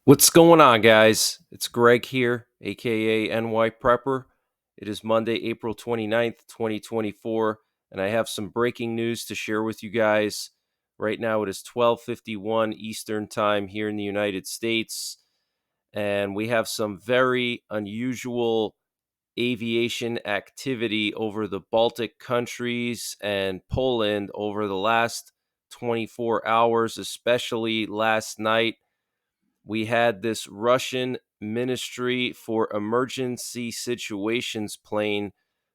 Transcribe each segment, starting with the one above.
What's going on, guys? It's Greg here, aka NYPrepper. It is Monday, April 29th, 2024, and I have some breaking news to share with you guys. Right now it is 12:51 Eastern Time here in the United States, and we have some very unusual aviation activity over the Baltic countries and Poland over the last 24 hours, especially last night. We had this Russian Ministry for Emergency Situations plane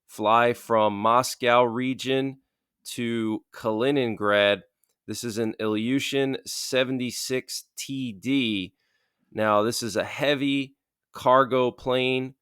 fly from Moscow region to Kaliningrad. This is an Ilyushin 76 TD. Now, this is a heavy cargo plane,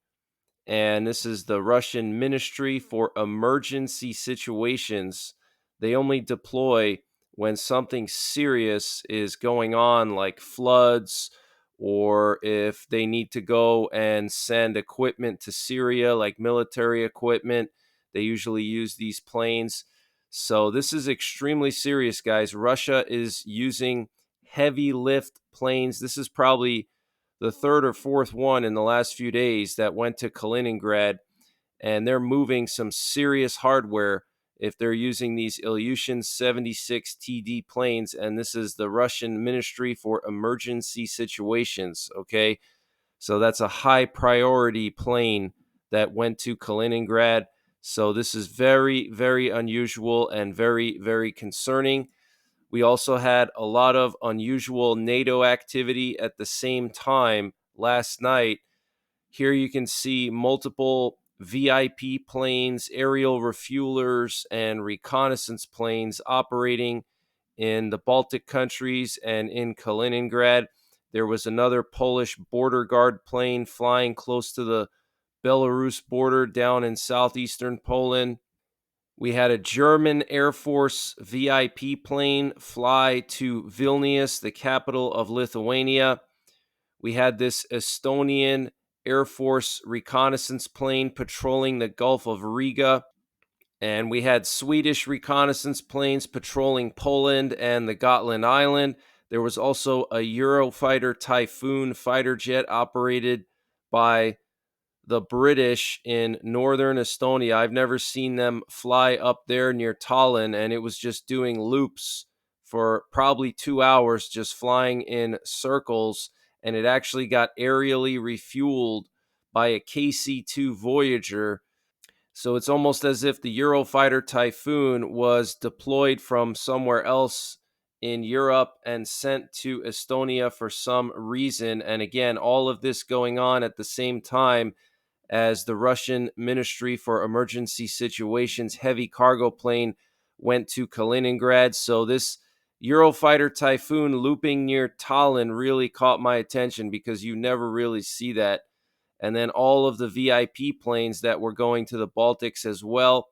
and this is the Russian Ministry for Emergency Situations. They only deploy when something serious is going on, like floods, or if they need to go and send equipment to Syria, like military equipment. They usually use these planes. So this is extremely serious, guys. Russia is using heavy lift planes. This is probably the third or fourth one in the last few days that went to Kaliningrad, and they're moving some serious hardware if they're using these Ilyushin 76 TD planes. And this is the Russian Ministry for Emergency Situations. Okay, so that's a high priority plane that went to Kaliningrad. So this is very, very unusual and very, very concerning. We also had a lot of unusual NATO activity at the same time last night. Here you can see multiple VIP planes, aerial refuelers, and reconnaissance planes operating in the Baltic countries and in Kaliningrad. There was another Polish border guard plane flying close to the Belarus border down in southeastern Poland. We had a German Air Force VIP plane fly to Vilnius, the capital of Lithuania. We had this Estonian Air Force reconnaissance plane patrolling the Gulf of Riga. And we had Swedish reconnaissance planes patrolling Poland and the Gotland Island. There was also a Eurofighter Typhoon fighter jet operated by the British in northern Estonia. I've never seen them fly up there near Tallinn, and it was just doing loops for probably 2 hours, just flying in circles. And it actually got aerially refueled by a KC 2 Voyager. So it's almost as if the Eurofighter Typhoon was deployed from somewhere else in Europe and sent to Estonia for some reason. And again, all of this going on at the same time as the Russian Ministry for Emergency Situations heavy cargo plane went to Kaliningrad. So this Eurofighter Typhoon looping near Tallinn really caught my attention because you never really see that. And then all of the VIP planes that were going to the Baltics as well.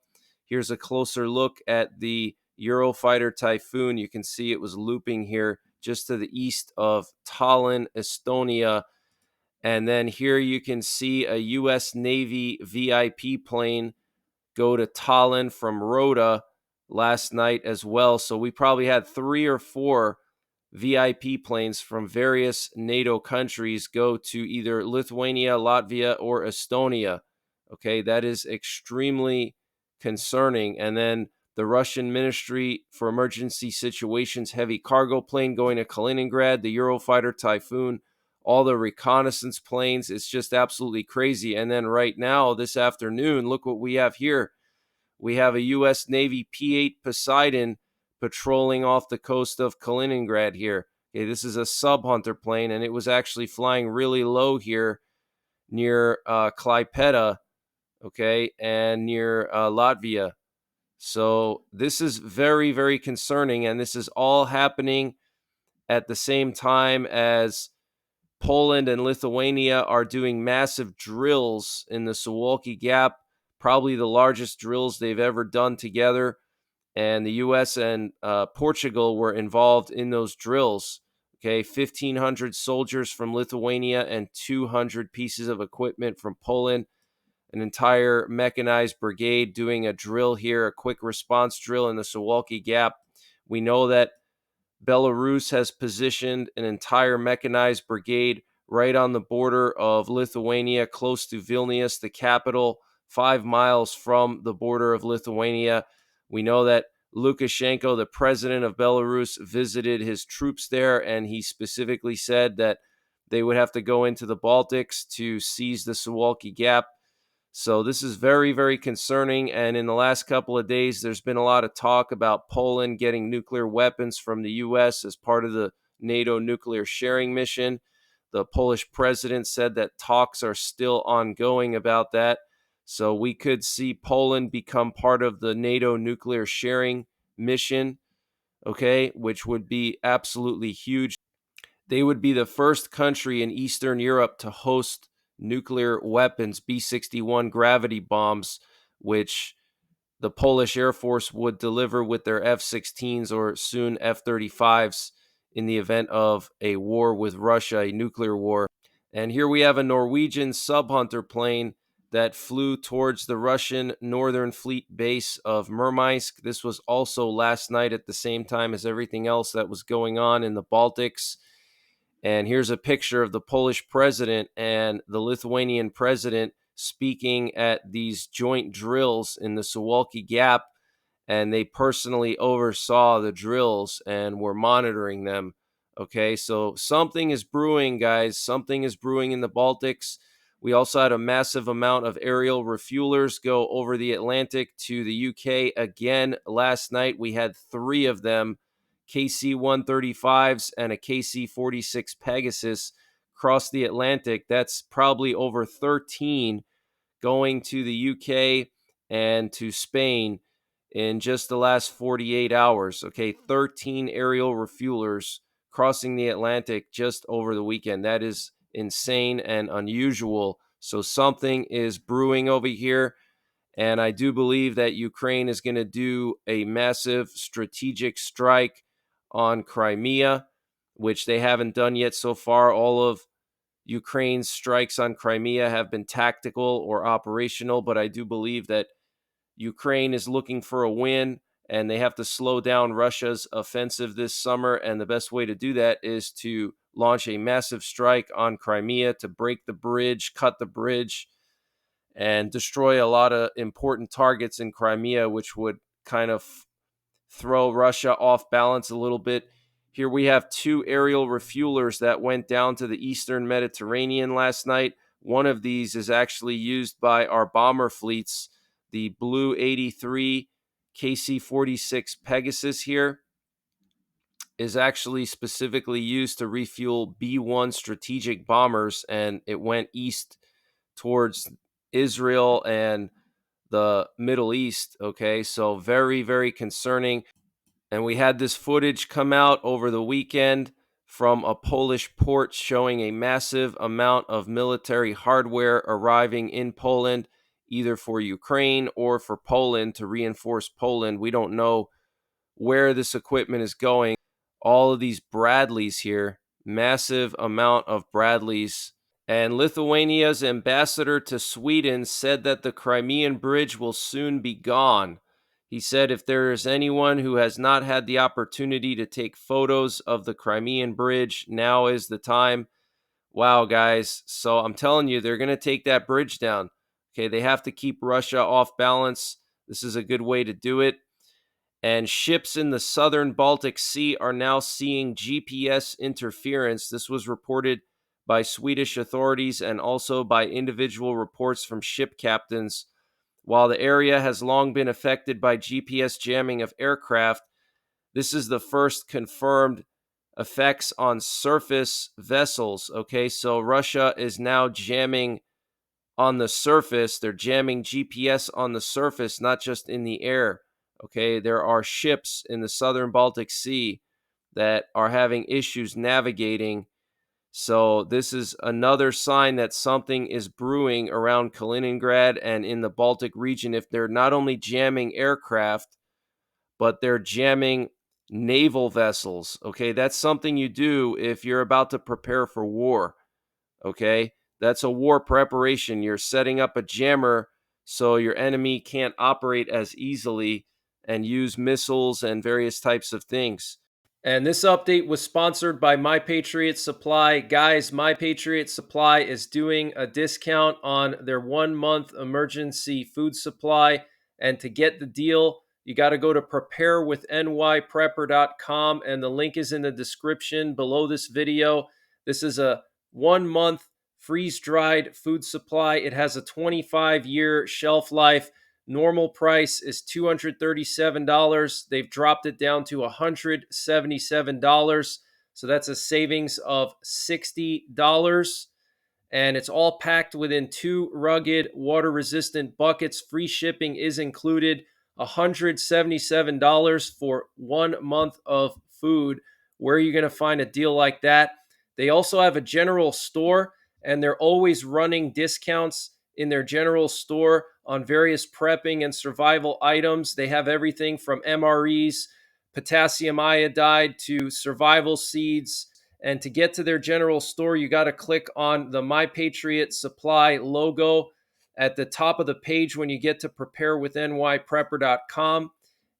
Here's a closer look at the Eurofighter Typhoon. You can see it was looping here just to the east of Tallinn, Estonia. And then here you can see a U.S. Navy VIP plane go to Tallinn from Rota last night as well. So we probably had 3 or 4 VIP planes from various NATO countries go to either Lithuania, Latvia, or Estonia. Okay, that is extremely concerning. And then the Russian Ministry for Emergency Situations heavy cargo plane going to Kaliningrad, the Eurofighter Typhoon, all the reconnaissance planes. It's just absolutely crazy. And then right now, this afternoon, look what we have here. We have a U.S. Navy P-8 Poseidon patrolling off the coast of Kaliningrad here. Okay, this is a sub-hunter plane, and it was actually flying really low here near Klaipeda, okay, and near Latvia. So this is very, very concerning, and this is all happening at the same time as Poland and Lithuania are doing massive drills in the Suwalki Gap, probably the largest drills they've ever done together. And the U.S. and Portugal were involved in those drills. Okay, 1,500 soldiers from Lithuania and 200 pieces of equipment from Poland, an entire mechanized brigade doing a drill here, a quick response drill in the Suwalki Gap. We know that Belarus has positioned an entire mechanized brigade right on the border of Lithuania, close to Vilnius, the capital, 5 miles from the border of Lithuania. We know that Lukashenko, the president of Belarus, visited his troops there, and he specifically said that they would have to go into the Baltics to seize the Suwalki Gap. So this is very, very concerning. And in the last couple of days, there's been a lot of talk about Poland getting nuclear weapons from the U.S. as part of the NATO nuclear sharing mission. The Polish president said that talks are still ongoing about that. So we could see Poland become part of the NATO nuclear sharing mission, okay, which would be absolutely huge. They would be the first country in Eastern Europe to host nuclear weapons, B-61 gravity bombs, which the Polish Air Force would deliver with their F-16s or soon F-35s in the event of a war with Russia, a nuclear war. And here we have a Norwegian sub-hunter plane that flew towards the Russian Northern Fleet base of Murmansk. This was also last night at the same time as everything else that was going on in the Baltics. And here's a picture of the Polish president and the Lithuanian president speaking at these joint drills in the Suwalki Gap. And they personally oversaw the drills and were monitoring them. Okay, so something is brewing, guys. Something is brewing in the Baltics. We also had a massive amount of aerial refuelers go over the Atlantic to the UK again last night. We had 3 of them, KC-135s and a KC-46 Pegasus, cross the Atlantic. That's probably over 13 going to the UK and to Spain in just the last 48 hours. Okay, 13 aerial refuelers crossing the Atlantic just over the weekend. That is insane and unusual. So something is brewing over here. And I do believe that Ukraine is going to do a massive strategic strike on Crimea, which they haven't done yet so far. All of Ukraine's strikes on Crimea have been tactical or operational, but I do believe that Ukraine is looking for a win and they have to slow down Russia's offensive this summer. And the best way to do that is to launch a massive strike on Crimea to break the bridge, cut the bridge, and destroy a lot of important targets in Crimea, which would kind of throw Russia off balance a little bit. Here we have 2 aerial refuelers that went down to the Eastern Mediterranean last night. One of these is actually used by our bomber fleets, the Blue 83 KC-46 Pegasus here is actually specifically used to refuel B-1 strategic bombers, and it went east towards Israel and the Middle East. Okay, so very, very concerning. And we had this footage come out over the weekend from a Polish port showing a massive amount of military hardware arriving in Poland, either for Ukraine or for Poland to reinforce Poland. We don't know where this equipment is going. All of these Bradleys here, massive amount of Bradleys. And Lithuania's ambassador to Sweden said that the Crimean Bridge will soon be gone. He said if there is anyone who has not had the opportunity to take photos of the Crimean Bridge, now is the time. Wow, guys. So I'm telling you, they're going to take that bridge down. Okay, they have to keep Russia off balance. This is a good way to do it. And ships in the southern Baltic Sea are now seeing GPS interference. This was reported by Swedish authorities and also by individual reports from ship captains. While the area has long been affected by GPS jamming of aircraft, this is the first confirmed effects on surface vessels. Okay, so Russia is now jamming on the surface. They're jamming GPS on the surface, not just in the air. Okay, there are ships in the southern Baltic Sea that are having issues navigating. So this is another sign that something is brewing around Kaliningrad and in the Baltic region. If they're not only jamming aircraft, but they're jamming naval vessels. Okay, that's something you do if you're about to prepare for war. Okay, that's a war preparation. You're setting up a jammer so your enemy can't operate as easily and use missiles and various types of things. And this update was sponsored by My Patriot Supply. Guys, My Patriot Supply is doing a discount on their 1 month emergency food supply. And to get the deal, you got to go to preparewithnyprepper.com, and the link is in the description below this video. This is a 1 month freeze dried food supply. It has a 25-year shelf life. Normal price is $237. They've dropped it down to $177. So that's a savings of $60. And it's all packed within 2 rugged, water resistant buckets. Free shipping is included. $177 for 1 month of food. Where are you going to find a deal like that? They also have a general store, and they're always running discounts in their general store on various prepping and survival items. They have everything from MREs, potassium iodide, to survival seeds. And to get to their general store, you got to click on the My Patriot Supply logo at the top of the page when you get to preparewithnyprepper.com.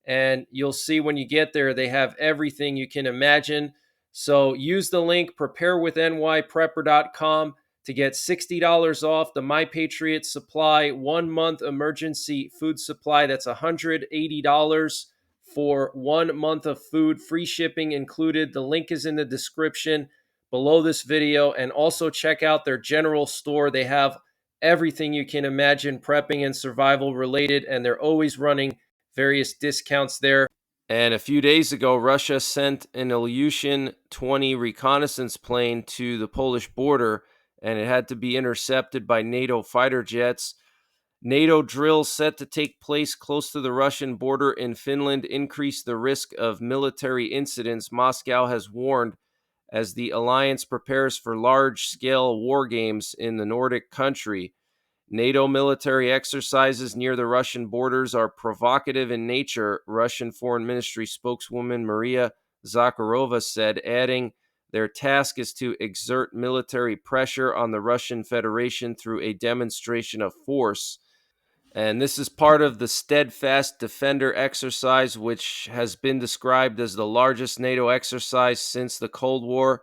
And you'll see when you get there, they have everything you can imagine. So use the link preparewithnyprepper.com to get $60 off the My Patriot Supply 1 month emergency food supply. That's $180 for 1 month of food, free shipping included. The link is in the description below this video. And also check out their general store. They have everything you can imagine prepping and survival related, and they're always running various discounts there. And a few days ago, Russia sent an Aviation 20 reconnaissance plane to the Polish border, and it had to be intercepted by NATO fighter jets. NATO drills set to take place close to the Russian border in Finland increase the risk of military incidents, Moscow has warned, as the alliance prepares for large-scale war games in the Nordic country. NATO military exercises near the Russian borders are provocative in nature, Russian Foreign Ministry spokeswoman Maria Zakharova said, adding, their task is to exert military pressure on the Russian Federation through a demonstration of force. And this is part of the Steadfast Defender exercise, which has been described as the largest NATO exercise since the Cold War,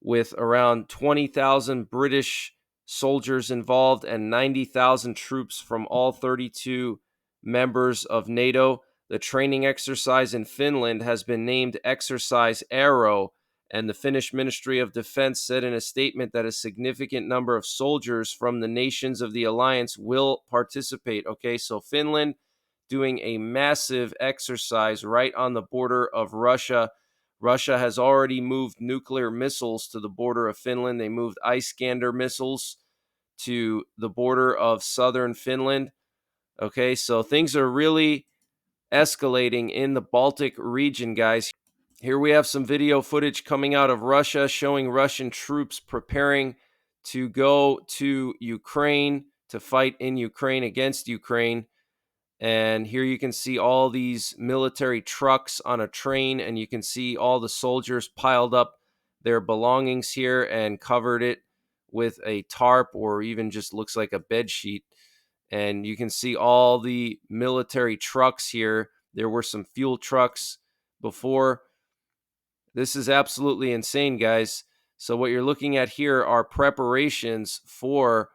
with around 20,000 British soldiers involved and 90,000 troops from all 32 members of NATO. The training exercise in Finland has been named Exercise Arrow, and the Finnish Ministry of Defense said in a statement that a significant number of soldiers from the nations of the alliance will participate. Okay, so Finland doing a massive exercise right on the border of Russia. Russia has already moved nuclear missiles to the border of Finland. They moved Iskander missiles to the border of southern Finland. Okay, so things are really escalating in the Baltic region, guys. Here we have some video footage coming out of Russia showing Russian troops preparing to go to Ukraine to fight in Ukraine against Ukraine. And here you can see all these military trucks on a train, and you can see all the soldiers piled up their belongings here and covered it with a tarp, or even just looks like a bed sheet. And you can see all the military trucks here. There were some fuel trucks before. This is absolutely insane, guys. So what you're looking at here are preparations for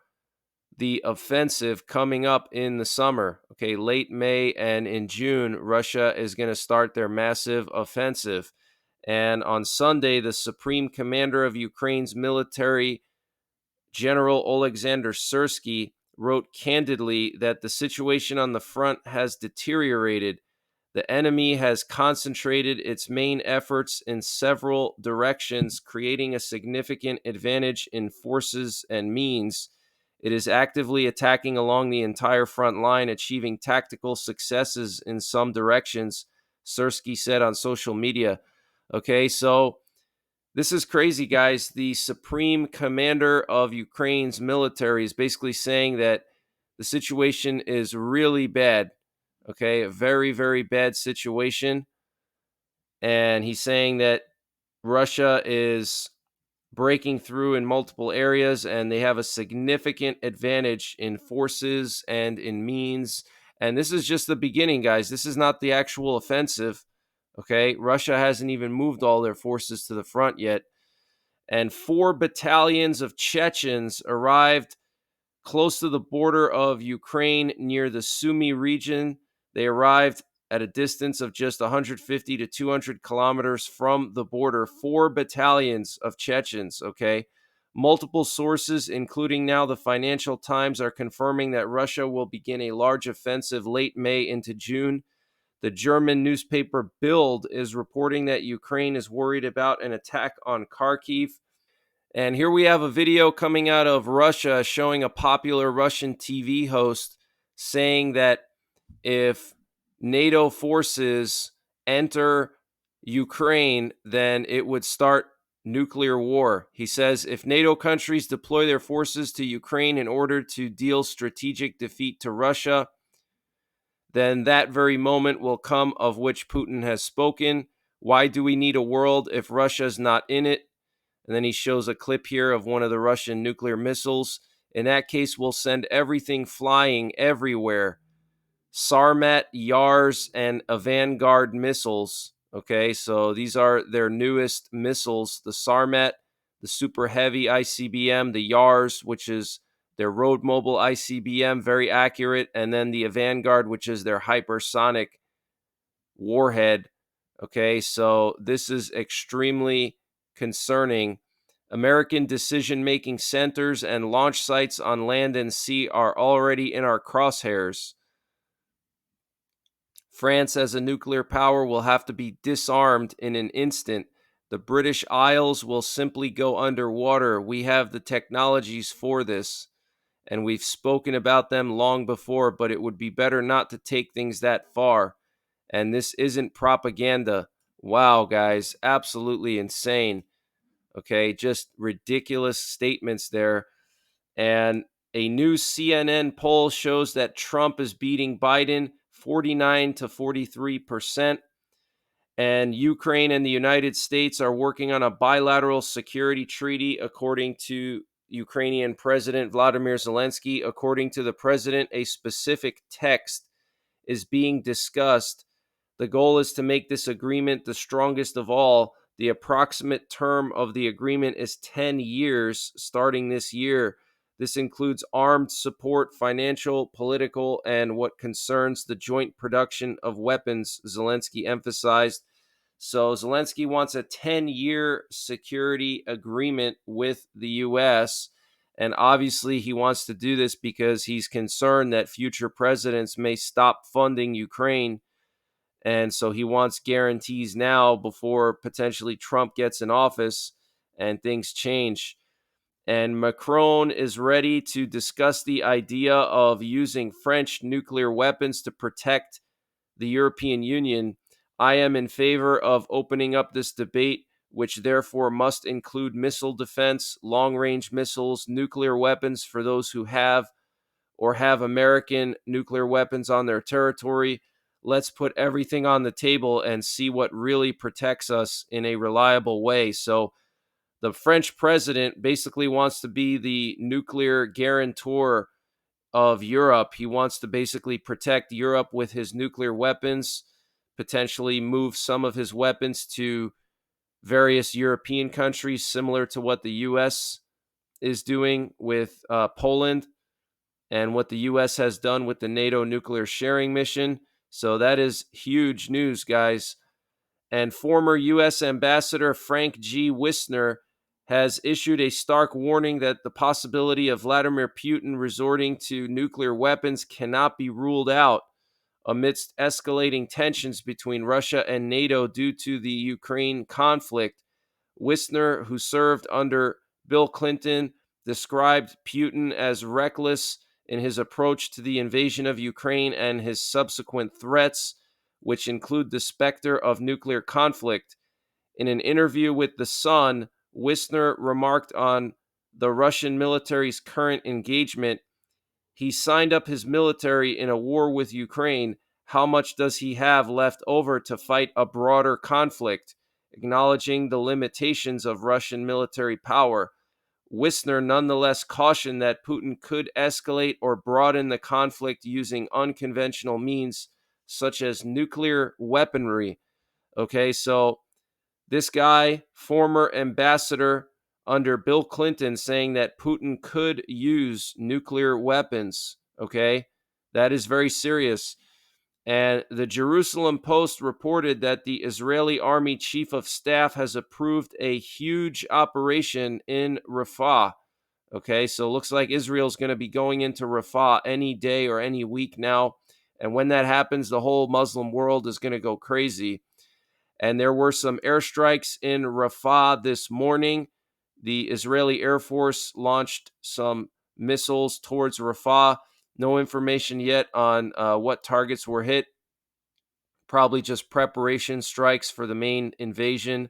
the offensive coming up in the summer. Okay, late May and in June, Russia is going to start their massive offensive. And on Sunday, the Supreme Commander of Ukraine's military, General Alexander Syrsky, wrote candidly that the situation on the front has deteriorated. The enemy has concentrated its main efforts in several directions, creating a significant advantage in forces and means. It is actively attacking along the entire front line, achieving tactical successes in some directions, Syrsky said on social media. Okay, so this is crazy, guys. The Supreme Commander of Ukraine's military is basically saying that the situation is really bad. Okay, a very, very bad situation. And he's saying that Russia is breaking through in multiple areas, and they have a significant advantage in forces and in means. And this is just the beginning, guys. This is not the actual offensive. Okay, Russia hasn't even moved all their forces to the front yet. And 4 battalions of Chechens arrived close to the border of Ukraine near the Sumy region. They arrived at a distance of just 150 to 200 kilometers from the border. 4 battalions of Chechens, okay? Multiple sources, including now the Financial Times, are confirming that Russia will begin a large offensive late May into June. The German newspaper Bild is reporting that Ukraine is worried about an attack on Kharkiv. And here we have a video coming out of Russia showing a popular Russian TV host saying that if NATO forces enter Ukraine, then it would start nuclear war. He says if NATO countries deploy their forces to Ukraine in order to deal strategic defeat to Russia, then that very moment will come of which Putin has spoken. Why do we need a world if Russia's not in it? And then he shows a clip here of one of the Russian nuclear missiles. In that case, we'll send everything flying everywhere. Sarmat, Yars, and Vanguard missiles. Okay, so these are their newest missiles. The Sarmat, the super heavy ICBM, the Yars, which is their road mobile ICBM, very accurate, and then the Vanguard, which is their hypersonic warhead. Okay, so this is extremely concerning. American decision making centers and launch sites on land and sea are already in our crosshairs. France, as a nuclear power, will have to be disarmed in an instant. The British Isles will simply go underwater. We have the technologies for this, and we've spoken about them long before, but it would be better not to take things that far. And this isn't propaganda. Wow, guys, absolutely insane. Okay, just ridiculous statements there. And a new CNN poll shows that Trump is beating Biden 49 to 43%. And Ukraine and the United States are working on a bilateral security treaty, according to Ukrainian President Vladimir Zelensky. According to the president, a specific text is being discussed. The goal is to make this agreement the strongest of all. The approximate term of the agreement is 10 years starting this year. This includes armed support, financial, political, and what concerns the joint production of weapons, Zelensky emphasized. So Zelensky wants a 10-year security agreement with the U.S., and obviously he wants to do this because he's concerned that future presidents may stop funding Ukraine. And so he wants guarantees now before potentially Trump gets in office and things change. And Macron is ready to discuss the idea of using French nuclear weapons to protect the European Union. I am in favor of opening up this debate, which therefore must include missile defense, long-range missiles, nuclear weapons for those who have or have American nuclear weapons on their territory. Let's put everything on the table and see what really protects us in a reliable way. So the French president basically wants to be the nuclear guarantor of Europe. He wants to basically protect Europe with his nuclear weapons, potentially move some of his weapons to various European countries, similar to what the U.S. is doing with Poland and what the U.S. has done with the NATO nuclear sharing mission. So that is huge news, guys. And former U.S. Ambassador Frank G. Wisner has issued a stark warning that the possibility of Vladimir Putin resorting to nuclear weapons cannot be ruled out amidst escalating tensions between Russia and NATO due to the Ukraine conflict. Wisner, who served under Bill Clinton, described Putin as reckless in his approach to the invasion of Ukraine and his subsequent threats, which include the specter of nuclear conflict. In an interview with The Sun, Wisner remarked on the Russian military's current engagement. He signed up his military in a war with Ukraine. How much does he have left over to fight a broader conflict? Acknowledging the limitations of Russian military power, Wisner nonetheless cautioned that Putin could escalate or broaden the conflict using unconventional means such as nuclear weaponry. Okay, so this guy, former ambassador under Bill Clinton, saying that Putin could use nuclear weapons. Okay, that is very serious. And the Jerusalem Post reported that the Israeli Army Chief of Staff has approved a huge operation in Rafah. Okay, so it looks like Israel's going to be going into Rafah any day or any week now. And when that happens, the whole Muslim world is going to go crazy. And there were some airstrikes in Rafah this morning. The Israeli Air Force launched some missiles towards Rafah. No information yet on what targets were hit. Probably just preparation strikes for the main invasion.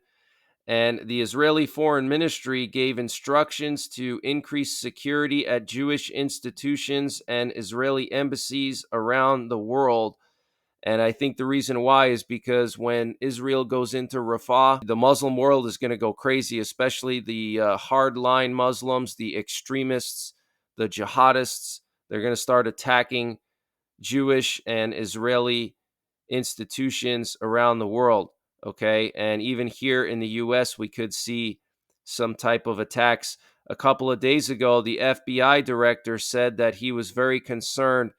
And the Israeli Foreign Ministry gave instructions to increase security at Jewish institutions and Israeli embassies around the world. And I think the reason why is because when Israel goes into Rafah, the Muslim world is going to go crazy, especially the hardline Muslims, the extremists, the jihadists. They're going to start attacking Jewish and Israeli institutions around the world. Okay. And even here in the US, we could see some type of attacks. A couple of days ago, the FBI director said that he was very concerned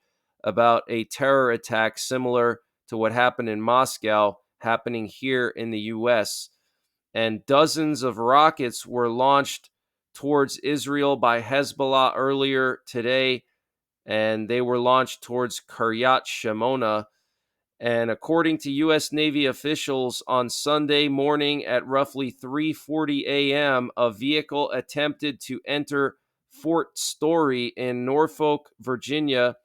about a terror attack similar to what happened in Moscow happening here in the US. And dozens of rockets were launched towards Israel by Hezbollah earlier today, and they were launched towards Kiryat Shimona. And according to U.S. Navy officials, on Sunday morning at roughly 3:40 a.m., a vehicle attempted to enter Fort Story in Norfolk, Virginia.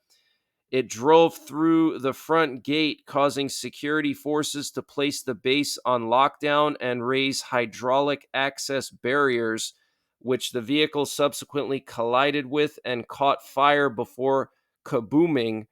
It drove through the front gate, causing security forces to place the base on lockdown and raise hydraulic access barriers, which the vehicle subsequently collided with and caught fire before kabooming.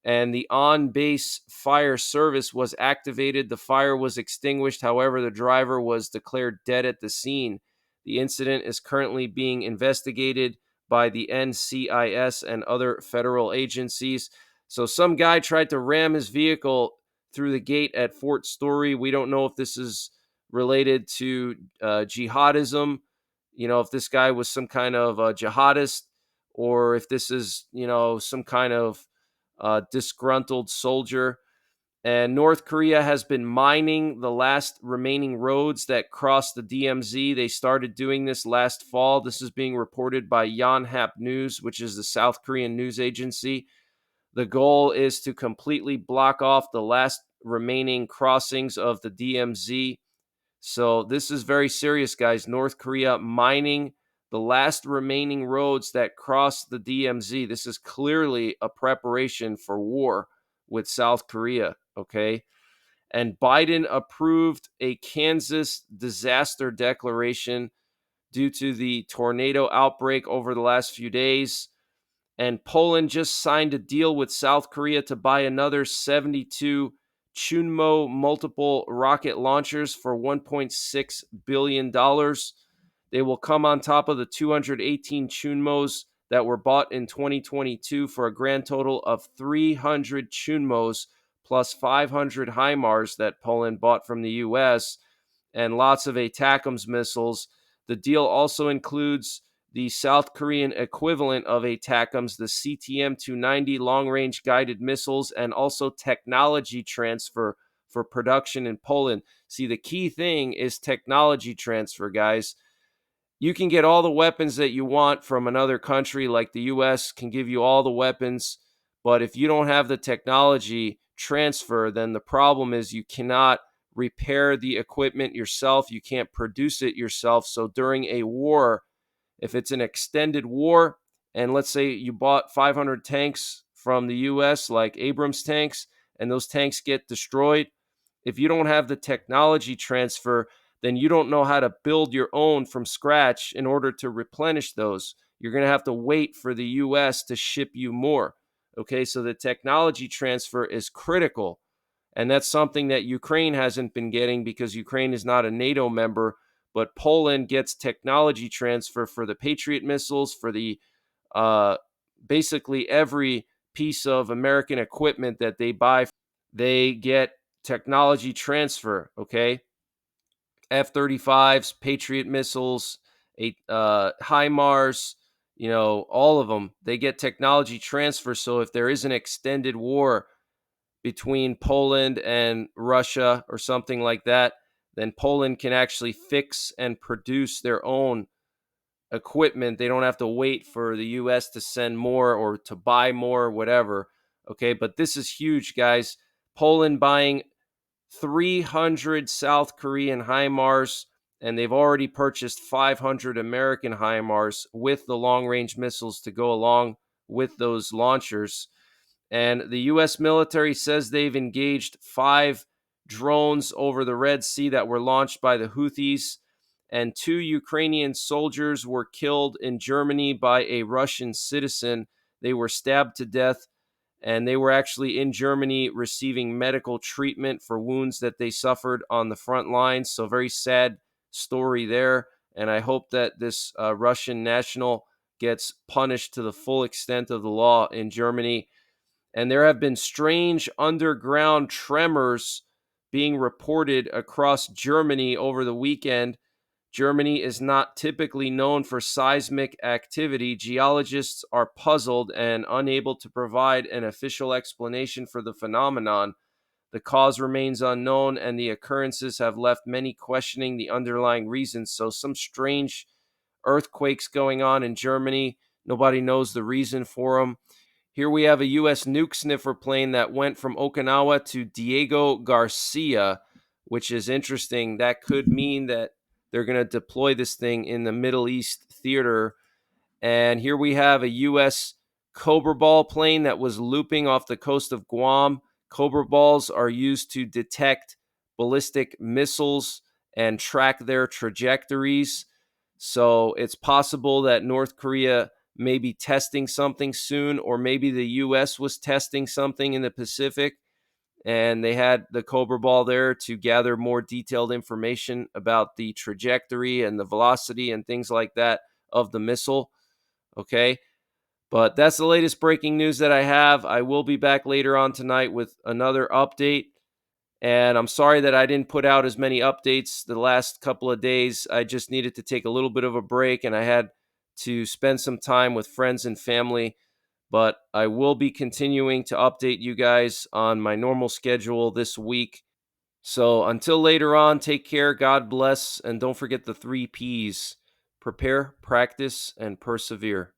And the on base fire service was activated. The fire was extinguished. However, the driver was declared dead at the scene. The incident is currently being investigated by the NCIS and other federal agencies. So, some guy tried to ram his vehicle through the gate at Fort Story. We don't know if this is related to jihadism, if this guy was some kind of jihadist, or if this is, some kind of disgruntled soldier. And North Korea has been mining the last remaining roads that cross the DMZ. They started doing this last fall. This is being reported by Yonhap News, which is the South Korean news agency. The goal is to completely block off the last remaining crossings of the DMZ. So this is very serious, guys. North Korea mining the last remaining roads that cross the DMZ. This is clearly a preparation for war with South Korea, okay? And Biden approved a Kansas disaster declaration due to the tornado outbreak over the last few days. And Poland just signed a deal with South Korea to buy another 72 Chunmo multiple rocket launchers for $1.6 billion. They will come on top of the 218 Chunmos that were bought in 2022 for a grand total of 300 Chunmos plus 500 HIMARS that Poland bought from the U.S. and lots of ATACMS missiles. The deal also includes the South Korean equivalent of ATACMS, the CTM-290 long-range guided missiles, and also technology transfer for production in Poland. See, the key thing is technology transfer, guys. You can get all the weapons that you want from another country, like the U.S. can give you all the weapons, but if you don't have the technology transfer, then the problem is you cannot repair the equipment yourself. You can't produce it yourself. So during a war, if it's an extended war, and let's say you bought 500 tanks from the U.S., like Abrams tanks, and those tanks get destroyed, if you don't have the technology transfer, then you don't know how to build your own from scratch in order to replenish those. You're going to have to wait for the U.S. to ship you more. Okay, so the technology transfer is critical. And that's something that Ukraine hasn't been getting because Ukraine is not a NATO member. But Poland gets technology transfer for the Patriot missiles, for the basically every piece of American equipment that they buy. They get technology transfer, okay? F-35s, Patriot missiles, HIMARS, all of them, they get technology transfer. So if there is an extended war between Poland and Russia or something like that, then Poland can actually fix and produce their own equipment. They don't have to wait for the US to send more or to buy more, whatever. Okay, but this is huge, guys. Poland buying 300 South Korean HIMARS, and they've already purchased 500 American HIMARS with the long range missiles to go along with those launchers. And the U.S. military says they've engaged 5 drones over the Red Sea that were launched by the Houthis. And 2 Ukrainian soldiers were killed in Germany by a Russian citizen. They were stabbed to death, and they were actually in Germany receiving medical treatment for wounds that they suffered on the front lines. So, very sad story there. And I hope that this Russian national gets punished to the full extent of the law in Germany. And there have been strange underground tremors being reported across Germany over the weekend. Germany is not typically known for seismic activity. Geologists are puzzled and unable to provide an official explanation for the phenomenon. The cause remains unknown, and the occurrences have left many questioning the underlying reasons. So, some strange earthquakes going on in Germany. Nobody knows the reason for them. Here we have a U.S. nuke sniffer plane that went from Okinawa to Diego Garcia, which is interesting. That could mean that they're going to deploy this thing in the Middle East theater. And here we have a U.S. Cobra Ball plane that was looping off the coast of Guam. Cobra Balls are used to detect ballistic missiles and track their trajectories. So it's possible that North Korea may be testing something soon, or maybe the U.S. was testing something in the Pacific, and they had the Cobra Ball there to gather more detailed information about the trajectory and the velocity and things like that of the missile. Okay. But that's the latest breaking news that I have. I will be back later on tonight with another update. And I'm sorry that I didn't put out as many updates the last couple of days. I just needed to take a little bit of a break, and I had to spend some time with friends and family. But I will be continuing to update you guys on my normal schedule this week. So until later on, take care, God bless, and don't forget the 3 Ps: prepare, practice, and persevere.